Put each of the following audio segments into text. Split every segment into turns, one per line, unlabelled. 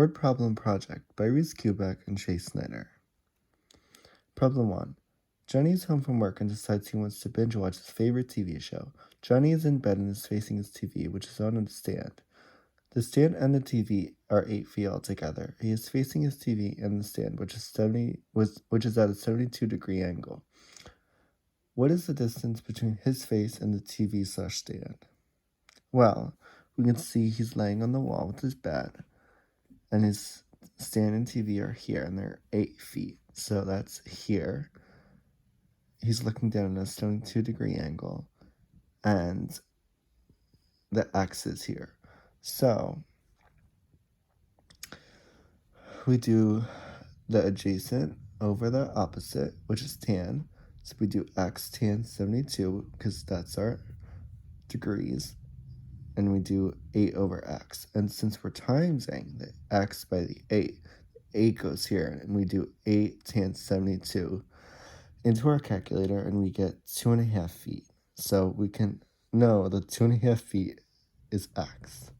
Word Problem Project by Reese Kubek and Chase Snyder. Problem 1. Johnny is home from work and decides he wants to binge watch his favorite TV show. Johnny is in bed and is facing his TV, which is on a stand. The stand and the TV are 8 feet altogether. He is facing his TV and the stand, which is at a 72-degree angle. What is the distance between his face and the TV/stand? Well, we can see he's laying on the wall with his bed, and his stand and TV are here, and they're 8 feet. So that's here. He's looking down at a 72-degree angle, and the X is here. So we do the adjacent over the opposite, which is tan. So we do X tan 72, because that's our degrees. And we do 8 over X. And since we're timesing the X by the 8 goes here, and we do 8 tan 72 into our calculator, and we get 2.5 feet. So we can know that 2.5 feet is X.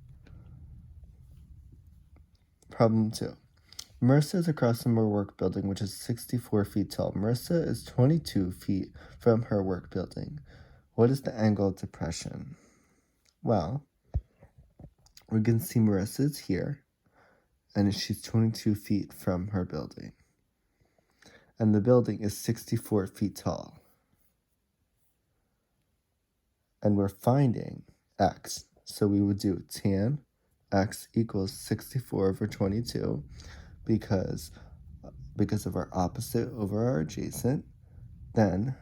Problem 2. Marissa is across from her work building, which is 64 feet tall. Marissa is 22 feet from her work building. What is the angle of depression? Well, we can see Marissa is here, and she's 22 feet from her building. And the building is 64 feet tall. And we're finding X. So we would do tan X equals 64 over 22 because of our opposite over our adjacent. Then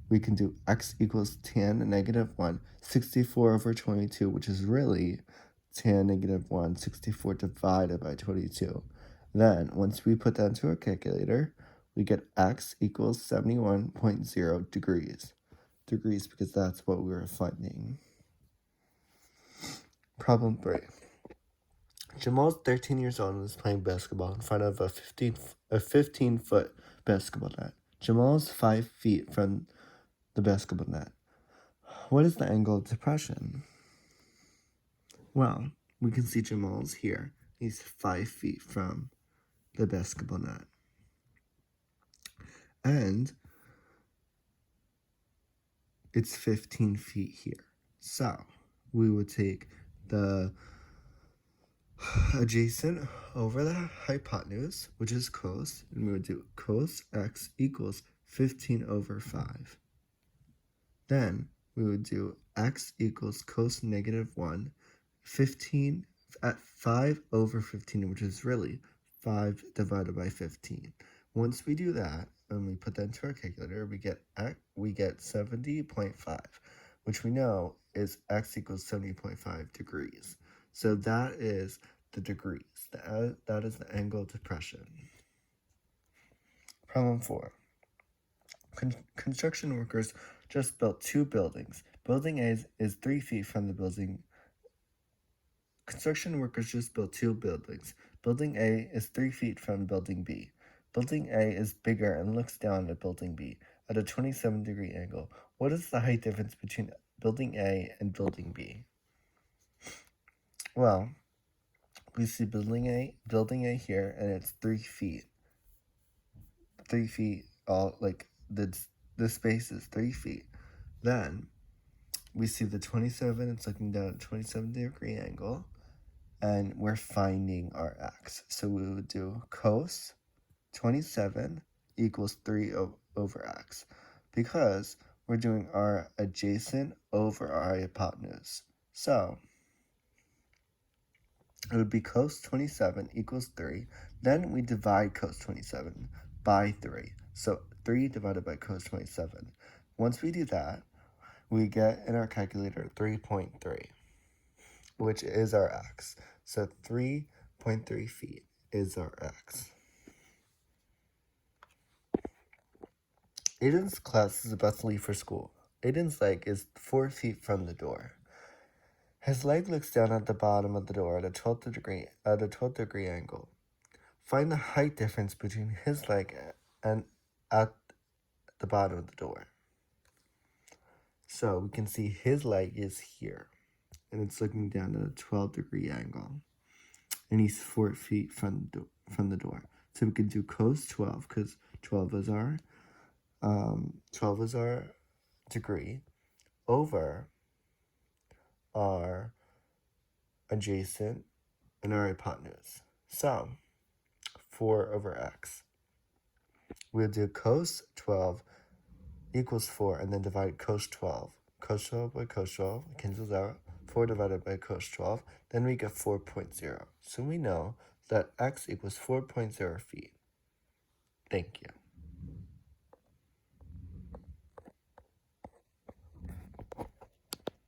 we can do X equals tan negative 1, 64 over 22, which is really tan negative 1, 64 divided by 22. Then, once we put that into our calculator, we get X equals 71.0 degrees. Degrees because that's what we were finding. Problem 3. Jamal's 13 years old and is playing basketball in front of a 15-foot basketball net. Jamal is 5 feet from the basketball net. What is the angle of depression? Well, we can see Jamal's here. He's 5 feet from the basketball net. And it's 15 feet here. So we would take the adjacent over the hypotenuse, which is cos, and we would do cos X equals 15 over 5. Then we would do X equals cos negative 1, 15 at 5 over 15, which is really 5 divided by 15. Once we do that, and we put that into our calculator, we get 70.5, which we know is X equals 70.5 degrees. So that is the degrees. That is the angle of depression. Problem 4. Construction workers just built 2 buildings. Building A is 3 feet from the building. Construction workers just built 2 buildings. Building A is 3 feet from Building B. Building A is bigger and looks down at Building B at a 27-degree angle. What is the height difference between Building A and Building B? Well, we see Building A here, and it's 3 feet. 3 feet, all like the space is 3 feet. Then we see the 27, it's looking down at a 27-degree angle, and we're finding our X. So we would do cos 27 equals 3 over X, because we're doing our adjacent over our hypotenuse. So it would be cos 27 equals 3. Then we divide cos 27 by 3. So 3 divided by cos 27. Once we do that, we get in our calculator 3.3, which is our X. So 3.3 feet is our X. Aiden's class is about to leave for school. Aiden's leg is 4 feet from the door. His leg looks down at the bottom of the door at a 12-degree angle. Find the height difference between his leg and at the bottom of the door. So we can see his leg is here, and it's looking down at a 12-degree angle. and he's 4 feet from the door. So we can do cos 12 because 12 is our degree over our adjacent and our hypotenuse. So 4 over x. We'll do cos 12 equals 4 and then divide cos 12. Cos 12 by cos 12 cancels out. 4 divided by cos 12. Then we get 4.0. So we know that x equals 4.0 feet. Thank you.